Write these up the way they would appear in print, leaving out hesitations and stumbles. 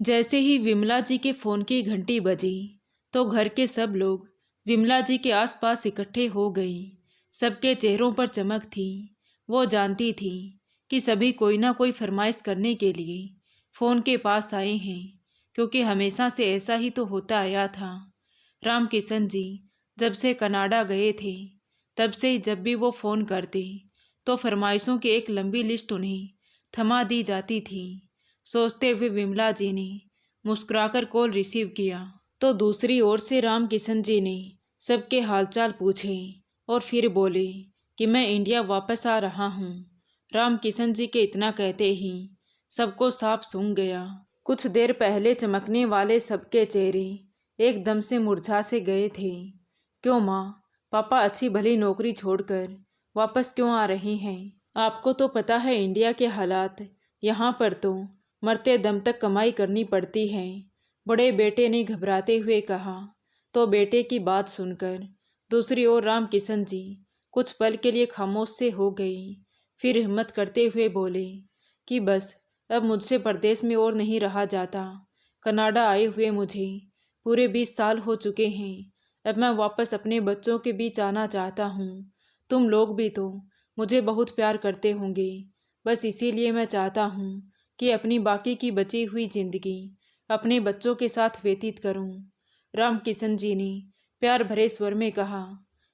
जैसे ही विमला जी के फोन की घंटी बजी तो घर के सब लोग विमला जी के आसपास इकट्ठे हो गए। सबके चेहरों पर चमक थी। वो जानती थी कि सभी कोई ना कोई फरमाइश करने के लिए फोन के पास आए हैं, क्योंकि हमेशा से ऐसा ही तो होता आया था। राम किशन जी जब से कनाडा गए थे तब से जब भी वो फ़ोन करते तो फरमाइशों की एक लंबी लिस्ट उन्हें थमा दी जाती थी। सोचते हुए विमला जी ने मुस्कुराकर कॉल रिसीव किया तो दूसरी ओर से राम किशन जी ने सबके हालचाल पूछे और फिर बोले कि मैं इंडिया वापस आ रहा हूँ। राम किशन जी के इतना कहते ही सबको साफ सूंघ गया। कुछ देर पहले चमकने वाले सबके चेहरे एकदम से मुरझा से गए थे। क्यों माँ, पापा अच्छी भली नौकरी छोड़कर वापस क्यों आ रहे हैं? आपको तो पता है इंडिया के हालात, यहाँ पर तो मरते दम तक कमाई करनी पड़ती है, बड़े बेटे ने घबराते हुए कहा। तो बेटे की बात सुनकर दूसरी ओर राम किशन जी कुछ पल के लिए खामोश से हो गई। फिर हिम्मत करते हुए बोले कि बस अब मुझसे परदेश में और नहीं रहा जाता। कनाडा आए हुए मुझे पूरे 20 साल हो चुके हैं। अब मैं वापस अपने बच्चों के बीच आना चाहता हूँ। तुम लोग भी तो मुझे बहुत प्यार करते होंगे, बस इसीलिए मैं चाहता हूँ कि अपनी बाकी की बची हुई जिंदगी अपने बच्चों के साथ व्यतीत करूँ। राम किशन जी ने प्यार भरे स्वर में कहा,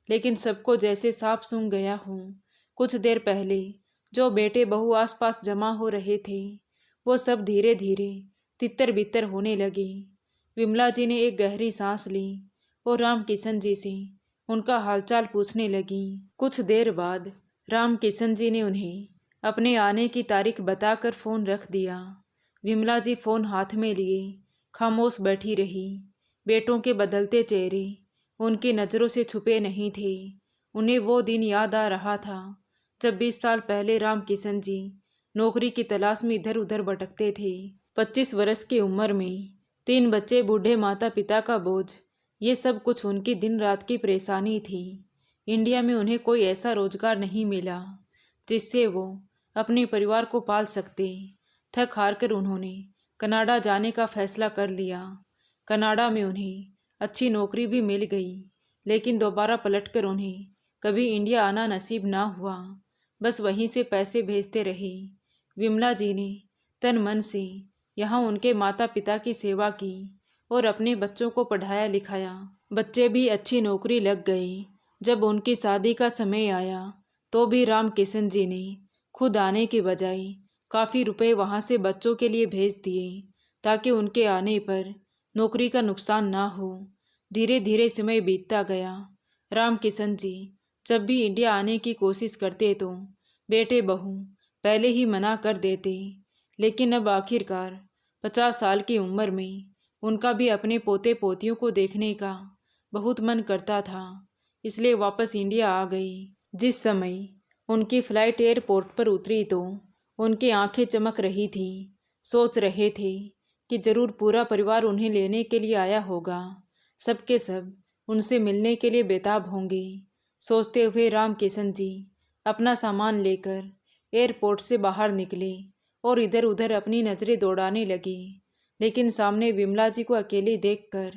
लेकिन सबको जैसे सांप सूंघ गया हूँ। कुछ देर पहले जो बेटे बहू आसपास जमा हो रहे थे वो सब धीरे धीरे तितर बितर होने लगे। विमला जी ने एक गहरी सांस ली और राम किशन जी से उनका हालचाल पूछने लगी। कुछ देर बाद राम किशन जी ने उन्हें अपने आने की तारीख बताकर फ़ोन रख दिया। विमला जी फ़ोन हाथ में लिए खामोश बैठी रही। बेटों के बदलते चेहरे उनकी नज़रों से छुपे नहीं थे। उन्हें वो दिन याद आ रहा था जब 20 साल पहले राम किशन जी नौकरी की तलाश में इधर उधर भटकते थे। 25 वर्ष की उम्र में 3 बच्चे, बूढ़े माता पिता का बोझ, ये सब कुछ उनकी दिन रात की परेशानी थी। इंडिया में उन्हें कोई ऐसा रोजगार नहीं मिला जिससे वो अपने परिवार को पाल सकते। थक हार कर उन्होंने कनाडा जाने का फैसला कर लिया। कनाडा में उन्हें अच्छी नौकरी भी मिल गई, लेकिन दोबारा पलटकर उन्हें कभी इंडिया आना नसीब ना हुआ। बस वहीं से पैसे भेजते रहे। विमला जी ने तन मन से यहाँ उनके माता पिता की सेवा की और अपने बच्चों को पढ़ाया लिखाया। बच्चे भी अच्छी नौकरी लग गए। जब उनकी शादी का समय आया तो भी राम किशन जी ने खुद आने के बजाय काफ़ी रुपए वहाँ से बच्चों के लिए भेज दिए ताकि उनके आने पर नौकरी का नुकसान ना हो। धीरे धीरे समय बीतता गया। राम किशन जी जब भी इंडिया आने की कोशिश करते तो बेटे बहू पहले ही मना कर देते, लेकिन अब आखिरकार 50 साल की उम्र में उनका भी अपने पोते पोतियों को देखने का बहुत मन करता था, इसलिए वापस इंडिया आ गई। जिस समय उनकी फ़्लाइट एयरपोर्ट पर उतरी तो उनकी आंखें चमक रही थी। सोच रहे थे कि ज़रूर पूरा परिवार उन्हें लेने के लिए आया होगा। सबके सब उनसे मिलने के लिए बेताब होंगे। सोचते हुए राम किशन जी अपना सामान लेकर एयरपोर्ट से बाहर निकले और इधर उधर अपनी नज़रें दौड़ाने लगे, लेकिन सामने विमला जी को अकेली देखकर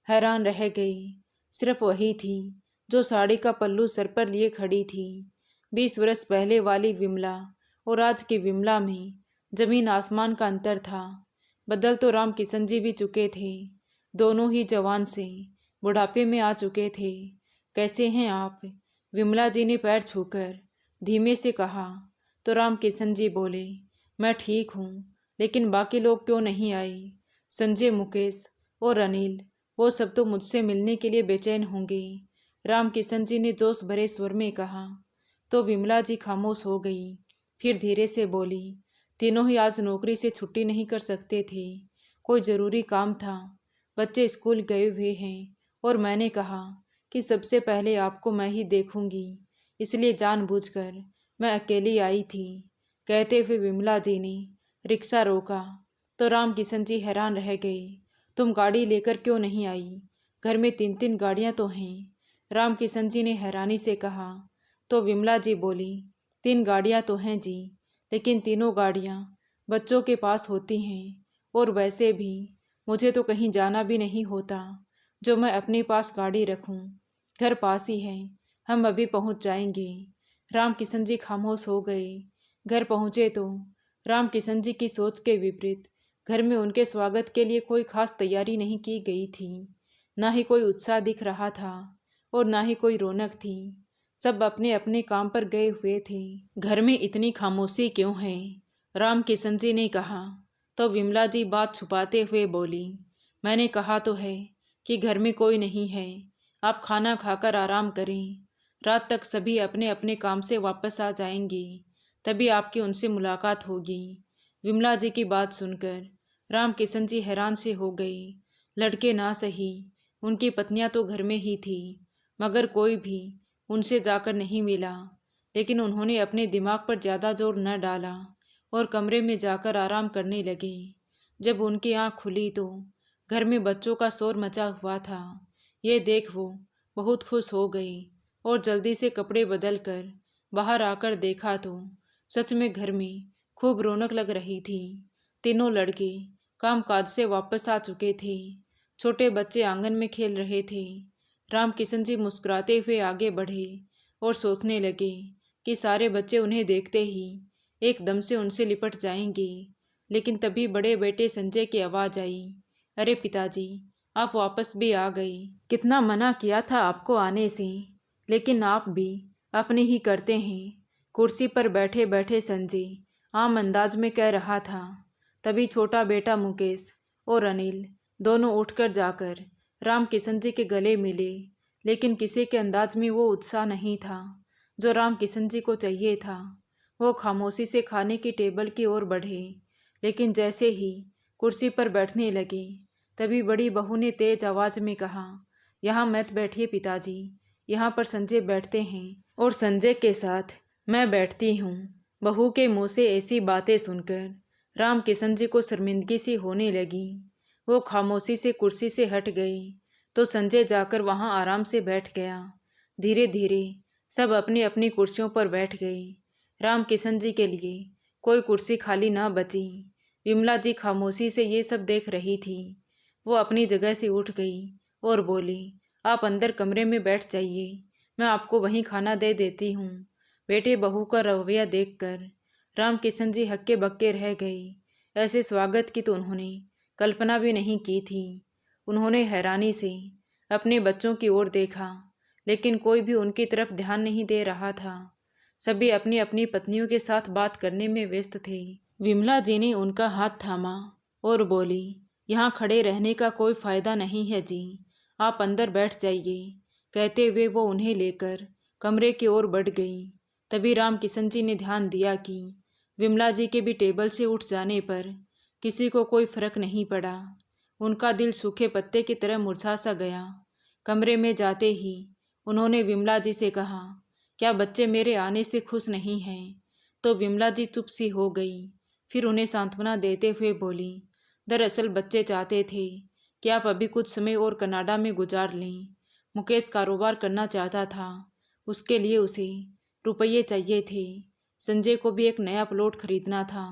हैरान रह गई। सिर्फ वही थी जो साड़ी का पल्लू सर पर लिए खड़ी थी। 20 वर्ष पहले वाली विमला और आज की विमला में जमीन आसमान का अंतर था। बदल तो राम किशन जी भी चुके थे। दोनों ही जवान से बुढ़ापे में आ चुके थे। कैसे हैं आप? विमला जी ने पैर छूकर धीमे से कहा तो राम किशन जी बोले, मैं ठीक हूँ, लेकिन बाकी लोग क्यों नहीं आए? संजय, मुकेश और अनिल, वो सब तो मुझसे मिलने के लिए बेचैन होंगे। राम किशन जी ने जोश भरे स्वर में कहा तो विमला जी खामोश हो गई। फिर धीरे से बोली, तीनों ही आज नौकरी से छुट्टी नहीं कर सकते थे, कोई ज़रूरी काम था। बच्चे स्कूल गए हुए हैं और मैंने कहा कि सबसे पहले आपको मैं ही देखूंगी, इसलिए जानबूझकर मैं अकेली आई थी। कहते हुए विमला जी ने रिक्शा रोका तो राम किशन जी हैरान रह गए। तुम गाड़ी लेकर क्यों नहीं आई? घर में 3-3 गाड़ियां तो हैं। राम किशन जी ने हैरानी से कहा तो विमला जी बोली, 3 गाड़ियां तो हैं जी, लेकिन तीनों गाड़ियां बच्चों के पास होती हैं और वैसे भी मुझे तो कहीं जाना भी नहीं होता जो मैं अपने पास गाड़ी रखूं। घर पास ही है, हम अभी पहुंच जाएंगे। राम किशन जी खामोश हो गए। घर पहुंचे तो राम किशन जी की सोच के विपरीत घर में उनके स्वागत के लिए कोई खास तैयारी नहीं की गई थी। ना ही कोई उत्साह दिख रहा था और ना ही कोई रौनक थी। सब अपने अपने काम पर गए हुए थे। घर में इतनी खामोशी क्यों है? राम किशन जी ने कहा तो विमला जी बात छुपाते हुए बोली, मैंने कहा तो है कि घर में कोई नहीं है। आप खाना खाकर आराम करें। रात तक सभी अपने अपने काम से वापस आ जाएंगे, तभी आपकी उनसे मुलाकात होगी। विमला जी की बात सुनकर राम किशन जी हैरान से हो गए। लड़के ना सही, उनकी पत्नियां तो घर में ही थी, मगर कोई भी उनसे जाकर नहीं मिला। लेकिन उन्होंने अपने दिमाग पर ज़्यादा जोर न डाला और कमरे में जाकर आराम करने लगे। जब उनकी आंख खुली तो घर में बच्चों का शोर मचा हुआ था। ये देख वो बहुत खुश हो गई और जल्दी से कपड़े बदल कर बाहर आकर देखा तो सच में घर में खूब रौनक लग रही थी। तीनों लड़के कामकाज से वापस आ चुके थे। छोटे बच्चे आंगन में खेल रहे थे। राम किशन जी मुस्कुराते हुए आगे बढ़े और सोचने लगे कि सारे बच्चे उन्हें देखते ही एकदम से उनसे लिपट जाएंगे। लेकिन तभी बड़े बेटे संजय की आवाज़ आई, अरे पिताजी, आप वापस भी आ गए। कितना मना किया था आपको आने से, लेकिन आप भी अपने ही करते हैं। कुर्सी पर बैठे बैठे संजय आम अंदाज में कह रहा था। तभी छोटा बेटा मुकेश और अनिल दोनों उठकर जाकर राम किशन जी के गले मिले। लेकिन किसी के अंदाज में वो उत्साह नहीं था जो राम किशन जी को चाहिए था। वो खामोशी से खाने की टेबल की ओर बढ़े, लेकिन जैसे ही कुर्सी पर बैठने लगे तभी बड़ी बहू ने तेज आवाज में कहा, यहाँ मत बैठिए पिताजी, यहाँ पर संजय बैठते हैं और संजय के साथ मैं बैठती हूँ। बहू के मुंह से ऐसी बातें सुनकर राम किशन जी को शर्मिंदगी सी होने लगी। वो खामोशी से कुर्सी से हट गए तो संजय जाकर वहाँ आराम से बैठ गया। धीरे धीरे सब अपनी अपनी कुर्सियों पर बैठ गए। राम किशन जी के लिए कोई कुर्सी खाली ना बची। विमला जी खामोशी से ये सब देख रही थी। वो अपनी जगह से उठ गई और बोली, आप अंदर कमरे में बैठ जाइए, मैं आपको वहीं खाना दे देती हूँ। बेटे बहू का रवैया देखकर राम किशन जी हक्के बक्के रह गए। ऐसे स्वागत की तो उन्होंने कल्पना भी नहीं की थी। उन्होंने हैरानी से अपने बच्चों की ओर देखा, लेकिन कोई भी उनकी तरफ ध्यान नहीं दे रहा था। सभी अपनी अपनी पत्नियों के साथ बात करने में व्यस्त थे। विमला जी ने उनका हाथ थामा और बोली, यहाँ खड़े रहने का कोई फायदा नहीं है जी, आप अंदर बैठ जाइए। कहते हुए वो उन्हें लेकर कमरे की ओर बढ़ गई। तभी राम किशन जी ने ध्यान दिया कि विमला जी के भी टेबल से उठ जाने पर किसी को कोई फर्क नहीं पड़ा। उनका दिल सूखे पत्ते की तरह मुरझा सा गया। कमरे में जाते ही उन्होंने विमला जी से कहा, क्या बच्चे मेरे आने से खुश नहीं हैं? तो विमला जी चुप सी हो गई। फिर उन्हें सांत्वना देते हुए बोली, दरअसल बच्चे चाहते थे कि आप अभी कुछ समय और कनाडा में गुजार लें। मुकेश कारोबार करना चाहता था, उसके लिए उसे रुपये चाहिए थे। संजय को भी एक नया प्लॉट खरीदना था,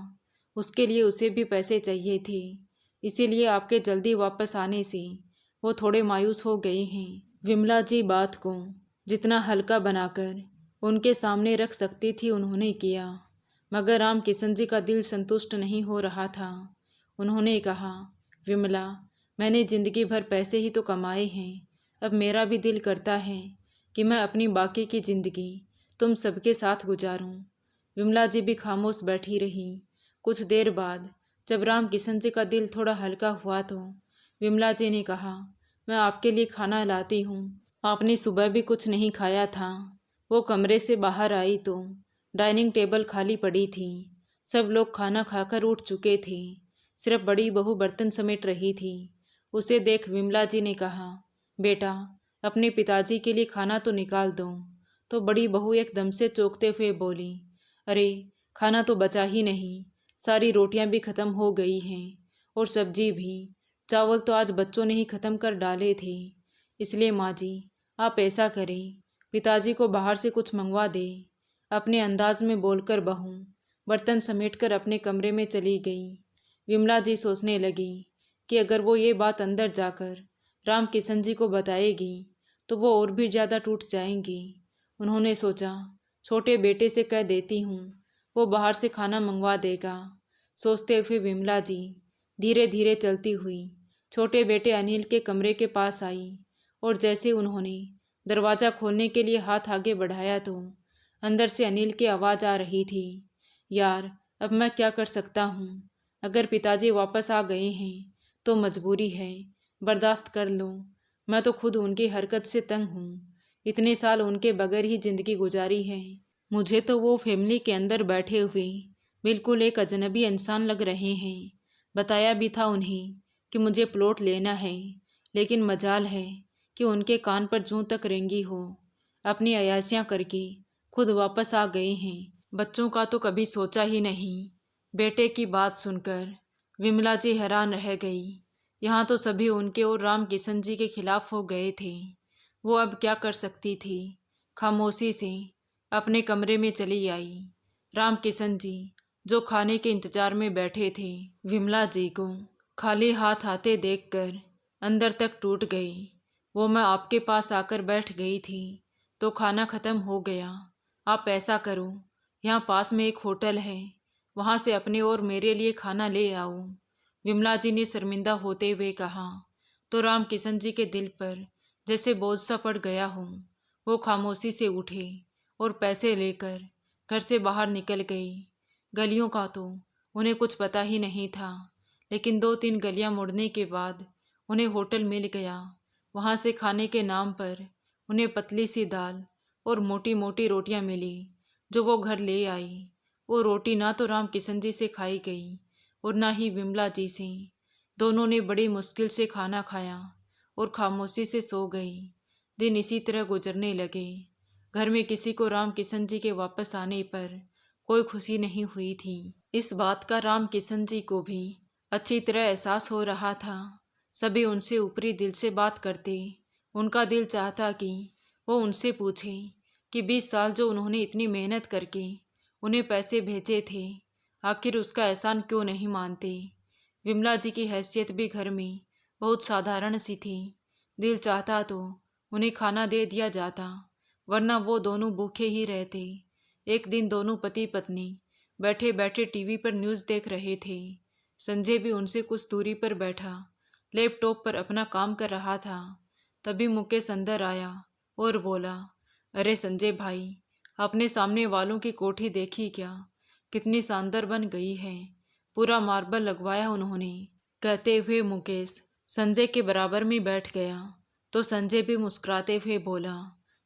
उसके लिए उसे भी पैसे चाहिए थे। इसीलिए आपके जल्दी वापस आने से वो थोड़े मायूस हो गए हैं। विमला जी बात को जितना हल्का बनाकर उनके सामने रख सकती थी उन्होंने किया, मगर राम किशन जी का दिल संतुष्ट नहीं हो रहा था। उन्होंने कहा, विमला, मैंने जिंदगी भर पैसे ही तो कमाए हैं, अब मेरा भी दिल करता है कि मैं अपनी बाकी की ज़िंदगी तुम सबके साथ गुजारूं। विमला जी भी खामोश बैठी रही। कुछ देर बाद जब राम किशन जी का दिल थोड़ा हल्का हुआ तो विमला जी ने कहा, मैं आपके लिए खाना लाती हूँ, आपने सुबह भी कुछ नहीं खाया था। वो कमरे से बाहर आई तो डाइनिंग टेबल खाली पड़ी थी। सब लोग खाना खाकर उठ चुके थे, सिर्फ बड़ी बहू बर्तन समेट रही थी। उसे देख विमला जी ने कहा, बेटा, अपने पिताजी के लिए खाना तो निकाल दो। तो बड़ी बहू एकदम से चौंकते हुए बोली, अरे, खाना तो बचा ही नहीं, सारी रोटियां भी ख़त्म हो गई हैं और सब्जी भी। चावल तो आज बच्चों ने ही ख़त्म कर डाले थे। इसलिए माँ जी, आप ऐसा करें, पिताजी को बाहर से कुछ मंगवा दे। अपने अंदाज में बोलकर बहू बर्तन समेटकर अपने कमरे में चली गई। विमला जी सोचने लगी कि अगर वो ये बात अंदर जाकर राम किशन जी को बताएगी तो वो और भी ज़्यादा टूट जाएंगी। उन्होंने सोचा, छोटे बेटे से कह देती हूँ, वो बाहर से खाना मंगवा देगा। सोचते हुए विमला जी धीरे धीरे चलती हुई छोटे बेटे अनिल के कमरे के पास आई और जैसे उन्होंने दरवाज़ा खोलने के लिए हाथ आगे बढ़ाया तो अंदर से अनिल की आवाज़ आ रही थी, यार अब मैं क्या कर सकता हूँ। अगर पिताजी वापस आ गए हैं तो मजबूरी है, बर्दाश्त कर लो। मैं तो खुद उनकी हरकत से तंग हूँ। इतने साल उनके बगैर ही जिंदगी गुजारी है। मुझे तो वो फैमिली के अंदर बैठे हुए बिल्कुल एक अजनबी इंसान लग रहे हैं। बताया भी था उन्हें कि मुझे प्लॉट लेना है, लेकिन मजाल है कि उनके कान पर जूं तक रेंगी हो। अपनी अयाशियाँ करके खुद वापस आ गए हैं। बच्चों का तो कभी सोचा ही नहीं। बेटे की बात सुनकर विमला जी हैरान रह गई। यहाँ तो सभी उनके और राम किशन जी के खिलाफ हो गए थे। वो अब क्या कर सकती थी। खामोशी से अपने कमरे में चली आई। राम किशन जी जो खाने के इंतजार में बैठे थे, विमला जी को खाली हाथ आते देखकर अंदर तक टूट गई। वो मैं आपके पास आकर बैठ गई थी तो खाना खत्म हो गया। आप ऐसा करो, यहाँ पास में एक होटल है, वहाँ से अपने और मेरे लिए खाना ले आओ। विमला जी ने शर्मिंदा होते हुए कहा तो राम किशन जी के दिल पर जैसे बोझ सा पड़ गया हो। वो खामोशी से उठे और पैसे लेकर घर से बाहर निकल गई। गलियों का तो उन्हें कुछ पता ही नहीं था, लेकिन 2-3 गलियां मुड़ने के बाद उन्हें होटल मिल गया। वहाँ से खाने के नाम पर उन्हें पतली सी दाल और मोटी मोटी रोटियां मिली जो वो घर ले आई। वो रोटी ना तो राम किशन जी से खाई गई और ना ही विमला जी से। दोनों ने बड़ी मुश्किल से खाना खाया और खामोशी से सो गई। दिन इसी तरह गुजरने लगे। घर में किसी को राम किशन जी के वापस आने पर कोई खुशी नहीं हुई थी। इस बात का राम किशन जी को भी अच्छी तरह एहसास हो रहा था। सभी उनसे ऊपरी दिल से बात करते। उनका दिल चाहता कि वो उनसे पूछे कि 20 साल जो उन्होंने इतनी मेहनत करके उन्हें पैसे भेजे थे, आखिर उसका एहसान क्यों नहीं मानते। विमला जी की हैसियत भी घर में बहुत साधारण सी थी। दिल चाहता तो उन्हें खाना दे दिया जाता, वरना वो दोनों भूखे ही रहते। एक दिन दोनों पति पत्नी बैठे बैठे टीवी पर न्यूज़ देख रहे थे। संजय भी उनसे कुछ दूरी पर बैठा लैपटॉप पर अपना काम कर रहा था। तभी मुकेश अंदर आया और बोला, अरे संजय भाई, अपने सामने वालों की कोठी देखी क्या? कितनी शानदार बन गई है। पूरा मार्बल लगवाया उन्होंने। कहते हुए मुकेश संजय के बराबर में बैठ गया तो संजय भी मुस्कुराते हुए बोला,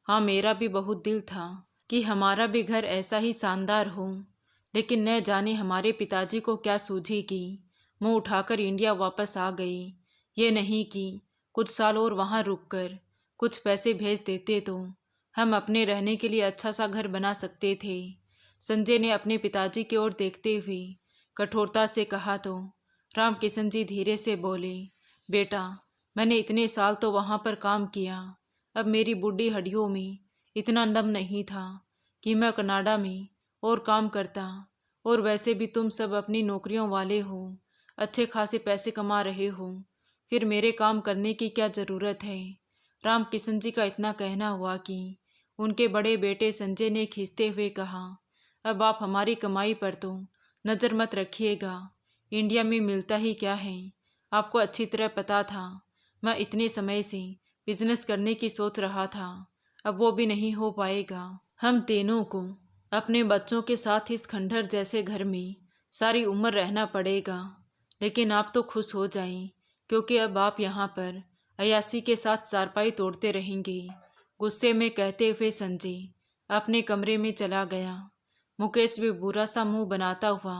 हाँ मेरा भी बहुत दिल था कि हमारा भी घर ऐसा ही शानदार हो, लेकिन न जाने हमारे पिताजी को क्या सूझी कि मुंह उठाकर इंडिया वापस आ गई। ये नहीं कि कुछ साल और वहाँ रुककर कुछ पैसे भेज देते तो हम अपने रहने के लिए अच्छा सा घर बना सकते थे। संजय ने अपने पिताजी की ओर देखते हुए कठोरता से कहा तो राम किशन जी धीरे से बोले, बेटा मैंने इतने साल तो वहाँ पर काम किया, अब मेरी बूढ़ी हड्डियों में इतना दम नहीं था कि मैं कनाडा में और काम करता। और वैसे भी तुम सब अपनी नौकरियों वाले हो, अच्छे खासे पैसे कमा रहे हो, फिर मेरे काम करने की क्या ज़रूरत है। राम किशन जी का इतना कहना हुआ कि उनके बड़े बेटे संजय ने खींचते हुए कहा, अब आप हमारी कमाई पर तो नज़र मत रखिएगा। इंडिया में मिलता ही क्या है, आपको अच्छी तरह पता था। मैं इतने समय से बिजनेस करने की सोच रहा था, अब वो भी नहीं हो पाएगा। हम तीनों को अपने बच्चों के साथ इस खंडहर जैसे घर में सारी उम्र रहना पड़ेगा। लेकिन आप तो खुश हो जाएं, क्योंकि अब आप यहाँ पर अयासी के साथ चारपाई तोड़ते रहेंगे। गुस्से में कहते हुए संजय अपने कमरे में चला गया। मुकेश भी बुरा सा मुंह बनाता हुआ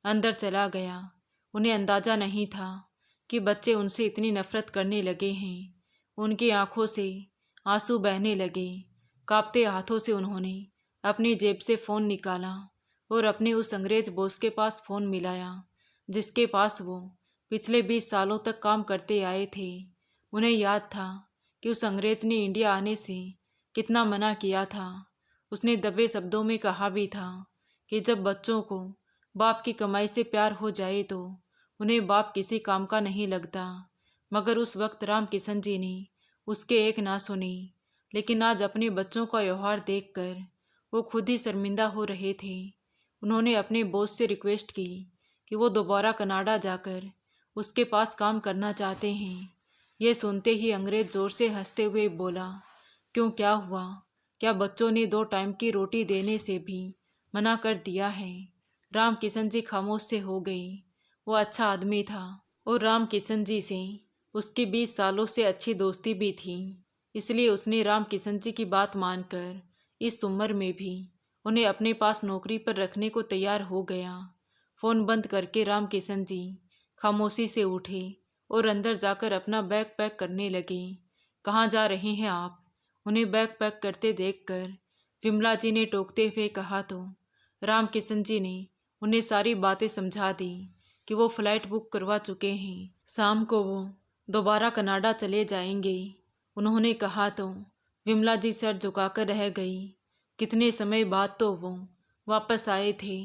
अंदर चला गया। उन्हें अंदाजा नहीं था कि बच्चे उनसे इतनी नफरत करने लगे हैं। उनकी आंखों से आंसू बहने लगे। कांपते हाथों से उन्होंने अपनी जेब से फ़ोन निकाला और अपने उस अंग्रेज बॉस के पास फ़ोन मिलाया जिसके पास वो पिछले 20 सालों तक काम करते आए थे। उन्हें याद था कि उस अंग्रेज ने इंडिया आने से कितना मना किया था। उसने दबे शब्दों में कहा भी था कि जब बच्चों को बाप की कमाई से प्यार हो जाए तो उन्हें बाप किसी काम का नहीं लगता। मगर उस वक्त राम किशन जी ने उसके एक ना सुनी। लेकिन आज अपने बच्चों का व्यवहार देखकर वो खुद ही शर्मिंदा हो रहे थे। उन्होंने अपने बॉस से रिक्वेस्ट की कि वो दोबारा कनाडा जाकर उसके पास काम करना चाहते हैं। ये सुनते ही अंग्रेज जोर से हंसते हुए बोला, क्यों, क्या हुआ? क्या बच्चों ने 2 टाइम की रोटी देने से भी मना कर दिया है? राम किशन जी खामोश से हो गए। वो अच्छा आदमी था और राम किशन जी से उसकी 20 सालों से अच्छी दोस्ती भी थी। इसलिए उसने राम किशन जी की बात मानकर इस उम्र में भी उन्हें अपने पास नौकरी पर रखने को तैयार हो गया। फोन बंद करके राम किशन जी खामोशी से उठे और अंदर जाकर अपना बैग पैक करने लगे। कहाँ जा रहे हैं आप? उन्हें बैग पैक करते देखकर विमला जी ने टोकते हुए कहा तो राम किशन जी ने उन्हें सारी बातें समझा दी कि वो फ्लाइट बुक करवा चुके हैं। शाम को वो दोबारा कनाडा चले जाएंगे। उन्होंने कहा तो विमला जी सर झुकाकर रह गई। कितने समय बाद तो वो वापस आए थे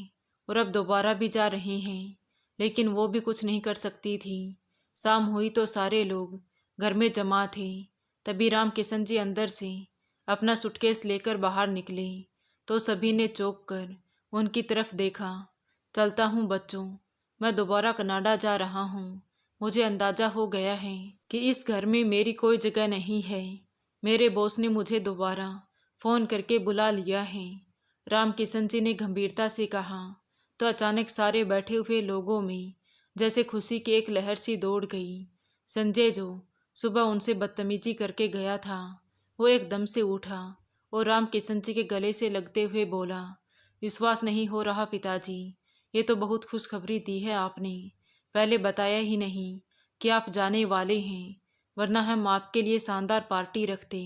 और अब दोबारा भी जा रहे हैं, लेकिन वो भी कुछ नहीं कर सकती थी। शाम हुई तो सारे लोग घर में जमा थे। तभी राम किशन जी अंदर से अपना सूटकेस लेकर बाहर निकले तो सभी ने चौंक कर उनकी तरफ देखा। चलता हूँ बच्चों, मैं दोबारा कनाडा जा रहा हूँ। मुझे अंदाजा हो गया है कि इस घर में मेरी कोई जगह नहीं है। मेरे बॉस ने मुझे दोबारा फ़ोन करके बुला लिया है। राम किशन जी ने गंभीरता से कहा तो अचानक सारे बैठे हुए लोगों में जैसे खुशी की एक लहर सी दौड़ गई। संजय जो सुबह उनसे बदतमीजी करके गया था, वो एकदम से उठा और राम किशन जी के गले से लगते हुए बोला, विश्वास नहीं हो रहा पिताजी, ये तो बहुत खुशखबरी दी है आपने। पहले बताया ही नहीं कि आप जाने वाले हैं, वरना हम आपके लिए शानदार पार्टी रखते।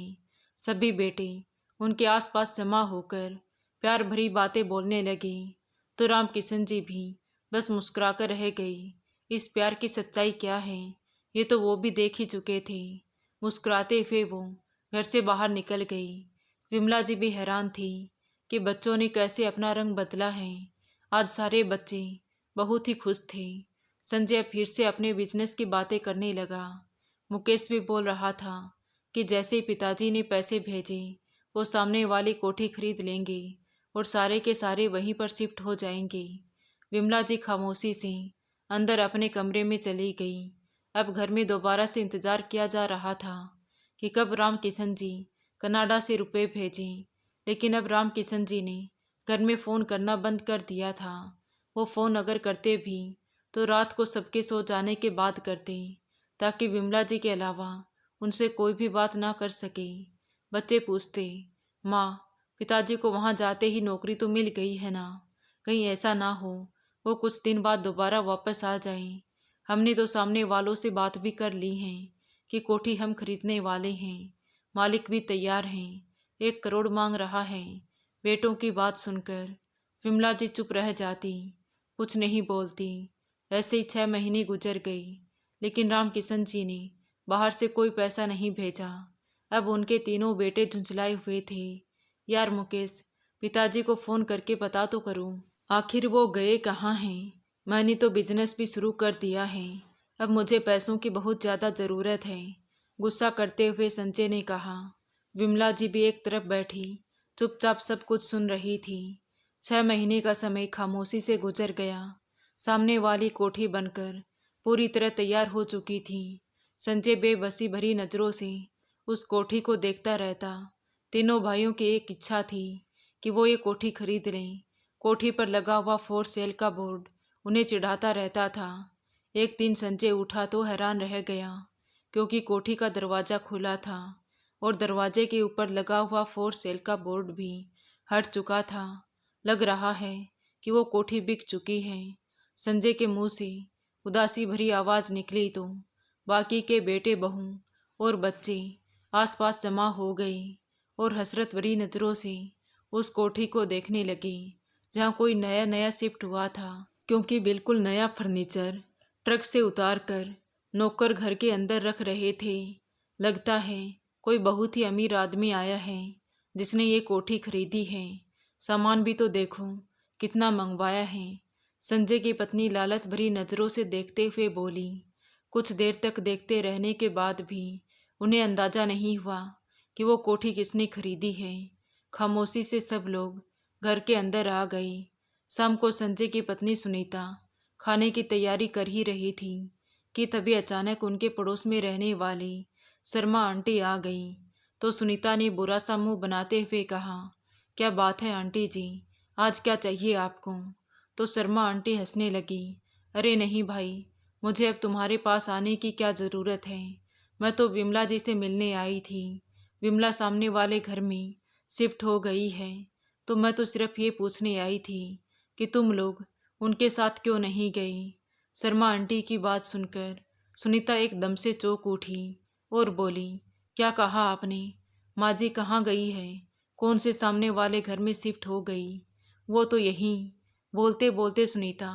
सभी बेटे उनके आसपास जमा होकर प्यार भरी बातें बोलने लगे तो राम किशन जी भी बस मुस्कुराकर रह गए। इस प्यार की सच्चाई क्या है, ये तो वो भी देख ही चुके थे। मुस्कुराते हुए वो घर से बाहर निकल गई। विमला जी भी हैरान थी कि बच्चों ने कैसे अपना रंग बदला है। आज सारे बच्चे बहुत ही खुश थे। संजय फिर से अपने बिजनेस की बातें करने लगा। मुकेश भी बोल रहा था कि जैसे ही पिताजी ने पैसे भेजे वो सामने वाली कोठी खरीद लेंगे और सारे के सारे वहीं पर शिफ्ट हो जाएंगे। विमला जी खामोशी से अंदर अपने कमरे में चली गई। अब घर में दोबारा से इंतजार किया जा रहा था कि कब राम किशन जी कनाडा से रुपए भेजें। लेकिन अब राम किशन जी ने घर में फ़ोन करना बंद कर दिया था। वो फ़ोन अगर करते भी तो रात को सबके सो जाने के बाद करते, ताकि विमला जी के अलावा उनसे कोई भी बात ना कर सके। बच्चे पूछते, माँ, पिताजी को वहाँ जाते ही नौकरी तो मिल गई है ना? कहीं ऐसा ना हो वो कुछ दिन बाद दोबारा वापस आ जाएं। हमने तो सामने वालों से बात भी कर ली है कि कोठी हम खरीदने वाले हैं। मालिक भी तैयार हैं, 1 करोड़ मांग रहा है। बेटों की बात सुनकर विमला जी चुप रह जाती, कुछ नहीं बोलती। ऐसे ही 6 महीने गुजर गई, लेकिन राम किशन जी ने बाहर से कोई पैसा नहीं भेजा। अब उनके तीनों बेटे झुंझलाए हुए थे। यार मुकेश, पिताजी को फ़ोन करके पता तो करूं, आखिर वो गए कहाँ हैं? मैंने तो बिजनेस भी शुरू कर दिया है, अब मुझे पैसों की बहुत ज़्यादा ज़रूरत है, गुस्सा करते हुए संजय ने कहा। विमला जी भी एक तरफ बैठी चुपचाप सब कुछ सुन रही थी। 6 महीने का समय खामोशी से गुजर गया। सामने वाली कोठी बनकर पूरी तरह तैयार हो चुकी थी। संजय बेबसी भरी नज़रों से उस कोठी को देखता रहता। तीनों भाइयों की एक इच्छा थी कि वो ये कोठी खरीद लें। कोठी पर लगा हुआ फॉर सेल का बोर्ड उन्हें चिढ़ाता रहता था। एक दिन संजय उठा तो हैरान रह गया, क्योंकि कोठी का दरवाज़ा खुला था और दरवाजे के ऊपर लगा हुआ फॉर सेल का बोर्ड भी हट चुका था। लग रहा है कि वो कोठी बिक चुकी है। संजय के मुंह से उदासी भरी आवाज़ निकली तो बाकी के बेटे बहू और बच्चे आसपास जमा हो गए और हसरत भरी नज़रों से उस कोठी को देखने लगे जहाँ कोई नया नया शिफ्ट हुआ था, क्योंकि बिल्कुल नया फर्नीचर ट्रक से उतार कर नौकर घर के अंदर रख रहे थे। लगता है कोई बहुत ही अमीर आदमी आया है जिसने ये कोठी खरीदी है। सामान भी तो देखो कितना मंगवाया है। संजय की पत्नी लालच भरी नजरों से देखते हुए बोली। कुछ देर तक देखते रहने के बाद भी उन्हें अंदाजा नहीं हुआ कि वो कोठी किसने खरीदी है। खामोशी से सब लोग घर के अंदर आ गए। शाम को संजय की पत्नी सुनीता खाने की तैयारी कर ही रही थी कि तभी अचानक उनके पड़ोस में रहने वाली शर्मा आंटी आ गई। तो सुनीता ने बुरा सा मुंह बनाते हुए कहा, क्या बात है आंटी जी, आज क्या चाहिए आपको? तो शर्मा आंटी हंसने लगी। अरे नहीं भाई, मुझे अब तुम्हारे पास आने की क्या ज़रूरत है। मैं तो विमला जी से मिलने आई थी। विमला सामने वाले घर में शिफ्ट हो गई है, तो मैं तो सिर्फ ये पूछने आई थी कि तुम लोग उनके साथ क्यों नहीं गए। शर्मा आंटी की बात सुनकर सुनीता एकदम से चौंक उठी और बोली, क्या कहा आपने? माँ जी कहाँ गई है? कौन से सामने वाले घर में शिफ्ट हो गई? वो तो यहीं। बोलते बोलते सुनीता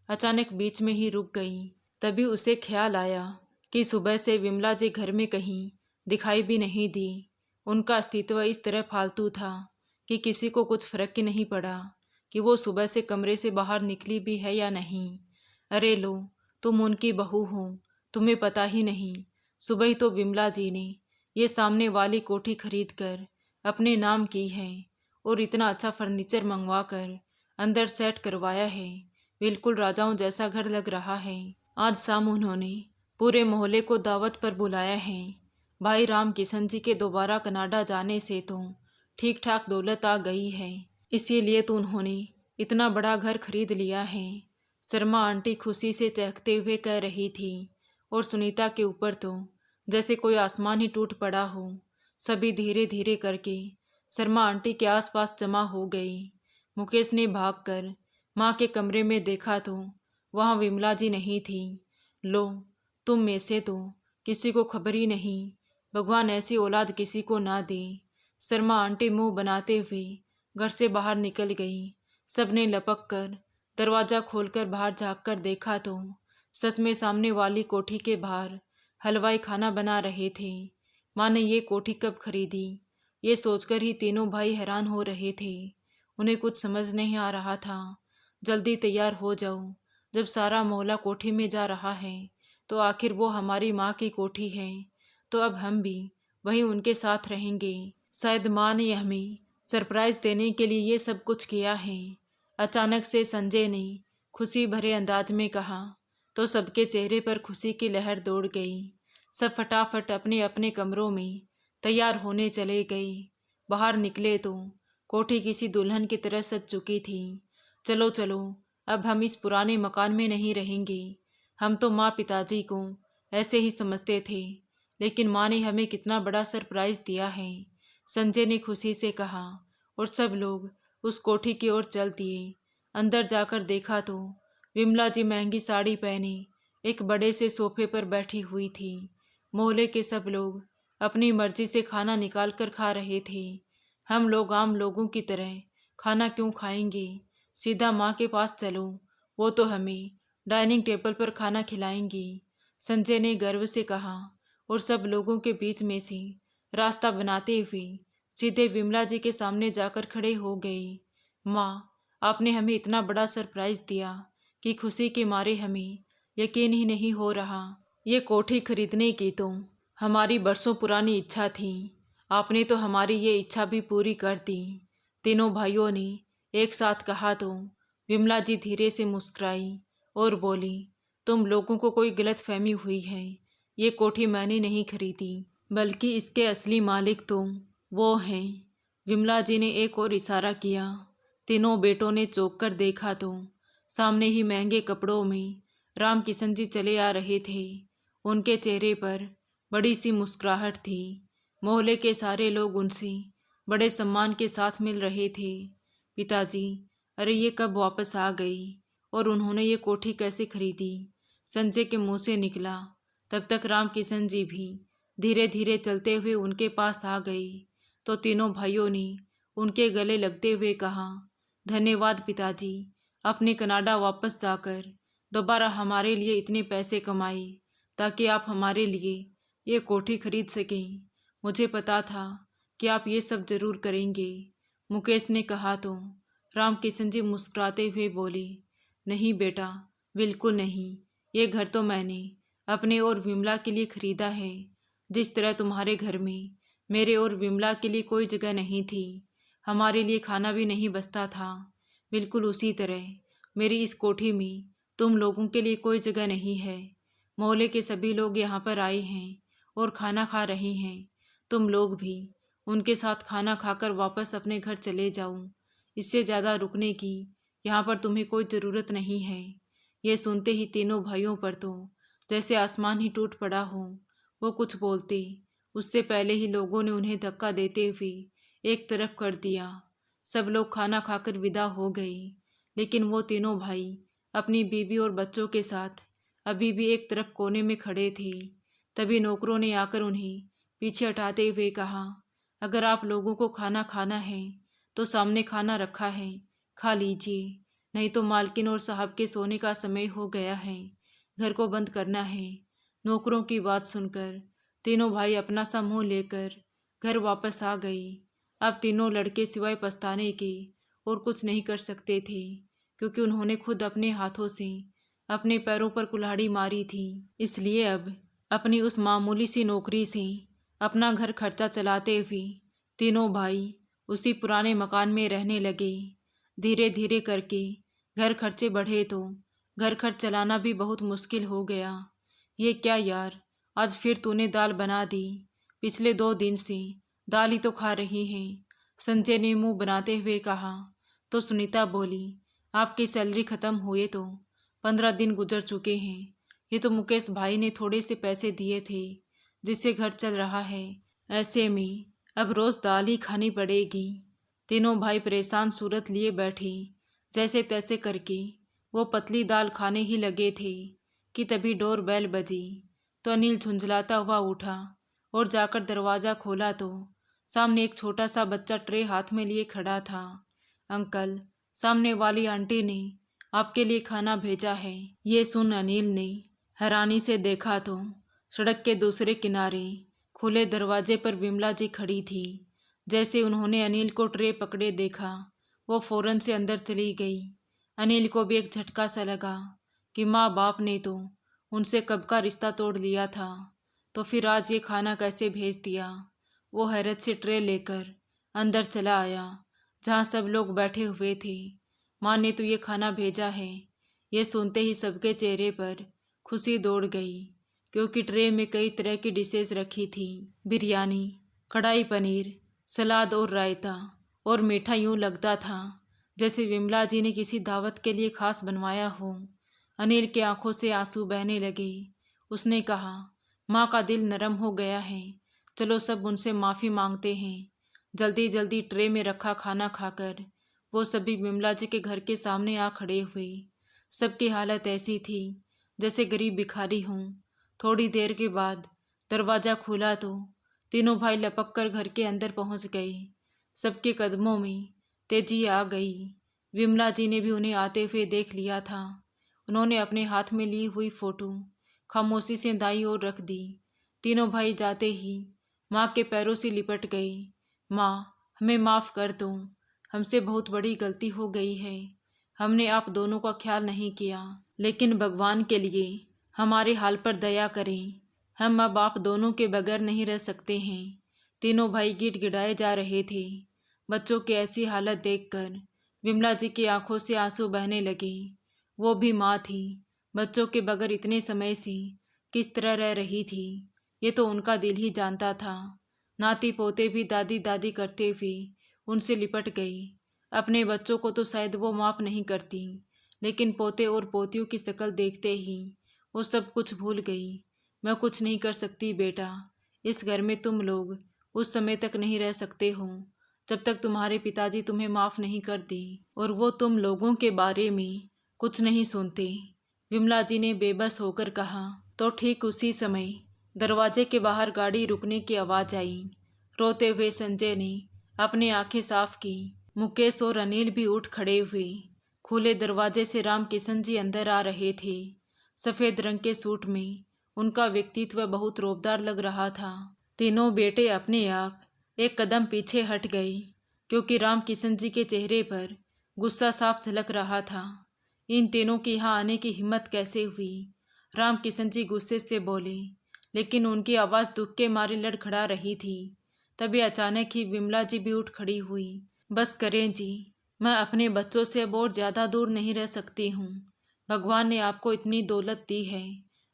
अचानक बीच में ही रुक गई। तभी उसे ख्याल आया कि सुबह से विमला जी घर में कहीं दिखाई भी नहीं दी। उनका अस्तित्व इस तरह फालतू था कि किसी को कुछ फर्क ही नहीं पड़ा कि वो सुबह से कमरे से बाहर निकली भी है या नहीं। अरे लो, तुम उनकी बहू हो, तुम्हें पता ही नहीं। सुबह ही तो विमला जी ने ये सामने वाली कोठी खरीद कर अपने नाम की है और इतना अच्छा फर्नीचर मंगवा कर अंदर सेट करवाया है। बिल्कुल राजाओं जैसा घर लग रहा है। आज शाम उन्होंने पूरे मोहल्ले को दावत पर बुलाया है। भाई राम किशन जी के दोबारा कनाडा जाने से तो ठीक ठाक दौलत आ गई है, इसीलिए तो उन्होंने इतना बड़ा घर खरीद लिया है। शर्मा आंटी खुशी से चहकते हुए कह रही थी और सुनीता के ऊपर तो जैसे कोई आसमान ही टूट पड़ा हो। सभी धीरे धीरे करके शर्मा आंटी के आसपास जमा हो गई। मुकेश ने भागकर माँ के कमरे में देखा तो वहाँ विमला जी नहीं थी। लो, तुम में से तो किसी को खबर ही नहीं। भगवान ऐसी औलाद किसी को ना दे। शर्मा आंटी मुंह बनाते हुए घर से बाहर निकल गई। सबने लपक कर दरवाज़ा खोलकर बाहर झाँक कर देखा तो सच में सामने वाली कोठी के बाहर हलवाई खाना बना रहे थे। माँ ने ये कोठी कब खरीदी, ये सोचकर ही तीनों भाई हैरान हो रहे थे। उन्हें कुछ समझ नहीं आ रहा था। जल्दी तैयार हो जाओ, जब सारा मोहल्ला कोठी में जा रहा है तो आखिर वो हमारी माँ की कोठी है, तो अब हम भी वहीं उनके साथ रहेंगे। शायद माँ ने हमें सरप्राइज देने के लिए ये सब कुछ किया है। अचानक से संजय ने खुशी भरे अंदाज में कहा तो सबके चेहरे पर खुशी की लहर दौड़ गई। सब फटाफट अपने अपने कमरों में तैयार होने चले गए। बाहर निकले तो कोठी किसी दुल्हन की तरह सज चुकी थी। चलो चलो, अब हम इस पुराने मकान में नहीं रहेंगे। हम तो माँ पिताजी को ऐसे ही समझते थे, लेकिन माँ ने हमें कितना बड़ा सरप्राइज दिया है, संजय ने खुशी से कहा। और सब लोग उस कोठी की ओर चल दिए। अंदर जाकर देखा तो विमला जी महंगी साड़ी पहने एक बड़े से सोफे पर बैठी हुई थी। मोहल्ले के सब लोग अपनी मर्जी से खाना निकाल कर खा रहे थे। हम लोग आम लोगों की तरह खाना क्यों खाएंगे? सीधा माँ के पास चलो, वो तो हमें डाइनिंग टेबल पर खाना खिलाएंगी, संजय ने गर्व से कहा। और सब लोगों के बीच में से रास्ता बनाते हुए सीधे विमला जी के सामने जाकर खड़े हो गए। माँ, आपने हमें इतना बड़ा सरप्राइज दिया कि खुशी के मारे हमें यकीन ही नहीं हो रहा। ये कोठी खरीदने की तो हमारी बरसों पुरानी इच्छा थी। आपने तो हमारी ये इच्छा भी पूरी कर दी। तीनों भाइयों ने एक साथ कहा तो विमला जी धीरे से मुस्कुराई और बोली, तुम लोगों को कोई गलतफहमी हुई है। ये कोठी मैंने नहीं खरीदी, बल्कि इसके असली मालिक तो वो हैं। विमला जी ने एक और इशारा किया। तीनों बेटों ने चौंक कर देखा तो सामने ही महंगे कपड़ों में राम किशन जी चले आ रहे थे। उनके चेहरे पर बड़ी सी मुस्कुराहट थी। मोहल्ले के सारे लोग उनसे बड़े सम्मान के साथ मिल रहे थे। पिताजी, अरे ये कब वापस आ गई और उन्होंने ये कोठी कैसे खरीदी? संजय के मुंह से निकला। तब तक राम किशन जी भी धीरे धीरे चलते हुए उनके पास आ गए। तो तीनों भाइयों ने उनके गले लगते हुए कहा, धन्यवाद पिताजी, अपने कनाडा वापस जाकर दोबारा हमारे लिए इतने पैसे कमाए ताकि आप हमारे लिए ये कोठी खरीद सकें। मुझे पता था कि आप ये सब जरूर करेंगे, मुकेश ने कहा। तो राम किशन जी मुस्कुराते हुए बोले, नहीं बेटा, बिल्कुल नहीं। ये घर तो मैंने अपने और विमला के लिए खरीदा है। जिस तरह तुम्हारे घर में मेरे और विमला के लिए कोई जगह नहीं थी, हमारे लिए खाना भी नहीं बचता था, बिल्कुल उसी तरह मेरी इस कोठी में तुम लोगों के लिए कोई जगह नहीं है। मोहल्ले के सभी लोग यहाँ पर आए हैं और खाना खा रहे हैं। तुम लोग भी उनके साथ खाना खाकर वापस अपने घर चले जाओ। इससे ज़्यादा रुकने की यहाँ पर तुम्हें कोई ज़रूरत नहीं है। ये सुनते ही तीनों भाइयों पर तो जैसे आसमान ही टूट पड़ा हो। वो कुछ बोलते उससे पहले ही लोगों ने उन्हें धक्का देते हुए एक तरफ कर दिया। सब लोग खाना खाकर विदा हो गए, लेकिन वो तीनों भाई अपनी बीवी और बच्चों के साथ अभी भी एक तरफ कोने में खड़े थे। तभी नौकरों ने आकर उन्हें पीछे हटाते हुए कहा, अगर आप लोगों को खाना खाना है तो सामने खाना रखा है, खा लीजिए, नहीं तो मालकिन और साहब के सोने का समय हो गया है, घर को बंद करना है। नौकरों की बात सुनकर तीनों भाई अपना सा मुंह लेकर घर वापस आ गए। अब तीनों लड़के सिवाय पछताने के और कुछ नहीं कर सकते थे, क्योंकि उन्होंने खुद अपने हाथों से अपने पैरों पर कुल्हाड़ी मारी थी। इसलिए अब अपनी उस मामूली सी नौकरी से अपना घर खर्चा चलाते हुए तीनों भाई उसी पुराने मकान में रहने लगे। धीरे धीरे करके घर खर्चे बढ़े तो घर खर्च चलाना भी बहुत मुश्किल हो गया। ये क्या यार, आज फिर तूने दाल बना दी? पिछले 2 दिन से दाल ही तो खा रही हैं, संजय ने मुंह बनाते हुए कहा। तो सुनीता बोली, आपकी सैलरी ख़त्म हुए तो 15 दिन गुजर चुके हैं। ये तो मुकेश भाई ने थोड़े से पैसे दिए थे जिससे घर चल रहा है, ऐसे में अब रोज़ दाल ही खानी पड़ेगी। तीनों भाई परेशान सूरत लिए बैठे। जैसे तैसे करके वो पतली दाल खाने ही लगे थे कि तभी डोर बेल बजी। तो अनिल झुंझलाता हुआ उठा और जाकर दरवाज़ा खोला तो सामने एक छोटा सा बच्चा ट्रे हाथ में लिए खड़ा था। अंकल, सामने वाली आंटी ने आपके लिए खाना भेजा है। ये सुन अनिल ने हैरानी से देखा तो सड़क के दूसरे किनारे खुले दरवाजे पर विमला जी खड़ी थी। जैसे उन्होंने अनिल को ट्रे पकड़े देखा, वो फौरन से अंदर चली गई। अनिल को भी एक झटका सा लगा कि माँ बाप ने तो उनसे कब का रिश्ता तोड़ लिया था, तो फिर आज ये खाना कैसे भेज दिया। वो हैरत से ट्रे लेकर अंदर चला आया जहाँ सब लोग बैठे हुए थे। माँ ने तो ये खाना भेजा है। ये सुनते ही सबके चेहरे पर खुशी दौड़ गई, क्योंकि ट्रे में कई तरह की डिशेस रखी थी। बिरयानी, कढ़ाई पनीर, सलाद और रायता और मीठा। यूँ लगता था जैसे विमला जी ने किसी दावत के लिए खास बनवाया हो। अनिल की आंखों से आंसू बहने लगे। उसने कहा, माँ का दिल नरम हो गया है, चलो सब उनसे माफ़ी मांगते हैं। जल्दी जल्दी ट्रे में रखा खाना खाकर वो सभी विमला जी के घर के सामने आ खड़े हुए। सबकी हालत ऐसी थी जैसे गरीब भिखारी हों। थोड़ी देर के बाद दरवाज़ा खुला तो तीनों भाई लपक कर घर के अंदर पहुंच गए। सबके कदमों में तेजी आ गई। विमला जी ने भी उन्हें आते हुए देख लिया था। उन्होंने अपने हाथ में ली हुई फ़ोटो खामोशी से दाईं ओर रख दी। तीनों भाई जाते ही माँ के पैरों से लिपट गए। माँ, हमें माफ़ कर दो, हमसे बहुत बड़ी गलती हो गई है। हमने आप दोनों का ख्याल नहीं किया, लेकिन भगवान के लिए हमारे हाल पर दया करें। हम अब आप दोनों के बगैर नहीं रह सकते हैं। तीनों भाई गिड़गिड़ाए जा रहे थे। बच्चों की ऐसी हालत देखकर विमला जी की आंखों से आंसू बहने लगे। वो भी माँ थी, बच्चों के बगैर इतने समय से किस तरह रह रही थी, ये तो उनका दिल ही जानता था। नाती पोते भी दादी दादी करते हुए उनसे लिपट गई। अपने बच्चों को तो शायद वो माफ़ नहीं करती, लेकिन पोते और पोतियों की शक्ल देखते ही वो सब कुछ भूल गई। मैं कुछ नहीं कर सकती बेटा, इस घर में तुम लोग उस समय तक नहीं रह सकते हो जब तक तुम्हारे पिताजी तुम्हें माफ़ नहीं कर दे और वो तुम लोगों के बारे में कुछ नहीं सुनते। विमला जी ने बेबस होकर कहा। तो ठीक उसी समय दरवाजे के बाहर गाड़ी रुकने की आवाज़ आई। रोते हुए संजय ने अपनी आंखें साफ की। मुकेश और अनिल भी उठ खड़े हुए। खुले दरवाजे से राम किशन जी अंदर आ रहे थे। सफ़ेद रंग के सूट में उनका व्यक्तित्व बहुत रौबदार लग रहा था। तीनों बेटे अपने आप एक कदम पीछे हट गए, क्योंकि राम किशन जी के चेहरे पर गुस्सा साफ झलक रहा था। इन तीनों की यहाँ आने की हिम्मत कैसे हुई? राम किशन जी गुस्से से बोले, लेकिन उनकी आवाज़ दुख के मारे लड़खड़ा रही थी। तभी अचानक ही विमला जी भी उठ खड़ी हुई। बस करें जी, मैं अपने बच्चों से अब और ज़्यादा दूर नहीं रह सकती हूँ। भगवान ने आपको इतनी दौलत दी है,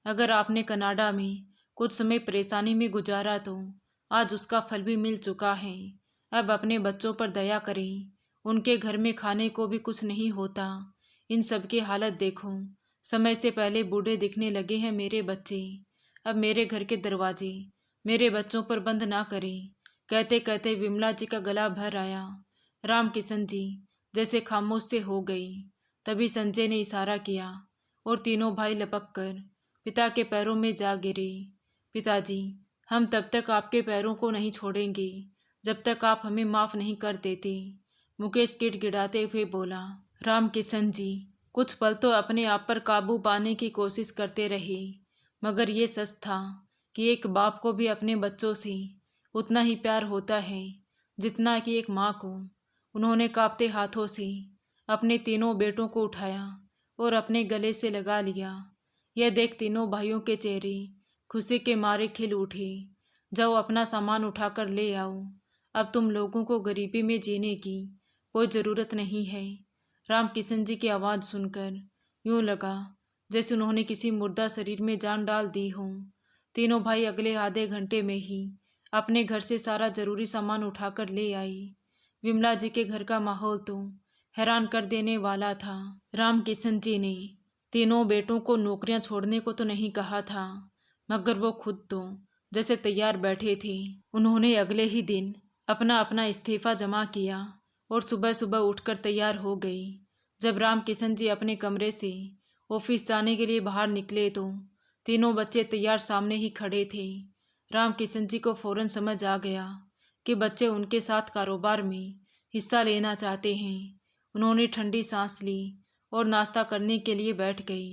अगर आपने कनाडा में कुछ समय परेशानी में गुजारा तो आज उसका फल भी मिल चुका है। अब अपने बच्चों पर दया करें, उनके घर में खाने को भी कुछ नहीं होता। इन सब की हालत देखो, समय से पहले बूढ़े दिखने लगे हैं मेरे बच्चे। अब मेरे घर के दरवाजे मेरे बच्चों पर बंद ना करें। कहते कहते विमला जी का गला भर आया। राम किशन जी जैसे खामोश से हो गई। तभी संजय ने इशारा किया और तीनों भाई लपक कर पिता के पैरों में जा गिरे। पिताजी, हम तब तक आपके पैरों को नहीं छोड़ेंगे जब तक आप हमें माफ़ नहीं कर देते, मुकेश गिड़गिड़ाते हुए बोला। राम किशन जी कुछ पल तो अपने आप पर काबू पाने की कोशिश करते रहे, मगर ये सच था कि एक बाप को भी अपने बच्चों से उतना ही प्यार होता है जितना कि एक माँ को। उन्होंने कांपते हाथों से अपने तीनों बेटों को उठाया और अपने गले से लगा लिया। यह देख तीनों भाइयों के चेहरे खुशी के मारे खिल उठे। जाओ अपना सामान उठाकर ले आओ, अब तुम लोगों को गरीबी में जीने की कोई ज़रूरत नहीं है। राम किशन जी की आवाज़ सुनकर यूं लगा जैसे उन्होंने किसी मुर्दा शरीर में जान डाल दी हो। तीनों भाई अगले आधे घंटे में ही अपने घर से सारा जरूरी सामान उठाकर ले आई। विमला जी के घर का माहौल तो हैरान कर देने वाला था। राम किशन जी ने तीनों बेटों को नौकरियां छोड़ने को तो नहीं कहा था, मगर वो खुद तो जैसे तैयार बैठे थे। उन्होंने अगले ही दिन अपना अपना इस्तीफा जमा किया और सुबह सुबह उठकर तैयार हो गई। जब राम किशन जी अपने कमरे से ऑफिस जाने के लिए बाहर निकले तो तीनों बच्चे तैयार सामने ही खड़े थे। राम किशन जी को फौरन समझ आ गया कि बच्चे उनके साथ कारोबार में हिस्सा लेना चाहते हैं। उन्होंने ठंडी सांस ली और नाश्ता करने के लिए बैठ गई।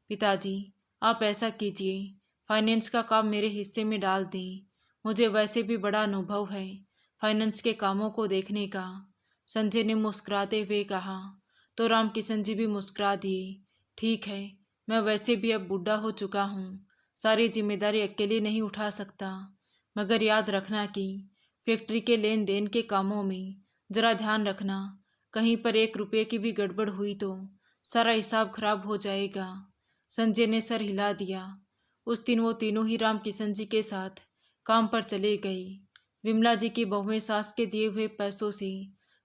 पिताजी, आप ऐसा कीजिए, फाइनेंस का काम मेरे हिस्से में डाल दें। मुझे वैसे भी बड़ा अनुभव है फाइनेंस के कामों को देखने का, संजय ने मुस्कुराते हुए कहा। तो राम किशन जी भी मुस्कुरा दिए। ठीक है, मैं वैसे भी अब बूढ़ा हो चुका हूँ, सारी जिम्मेदारी अकेले नहीं उठा सकता, मगर याद रखना कि फैक्ट्री के लेन देन के कामों में ज़रा ध्यान रखना, कहीं पर 1 रुपये की भी गड़बड़ हुई तो सारा हिसाब खराब हो जाएगा। संजय ने सर हिला दिया। उस दिन वो तीनों ही राम किशन जी के साथ काम पर चले गए। विमला जी की बहुएं सास के दिए हुए पैसों से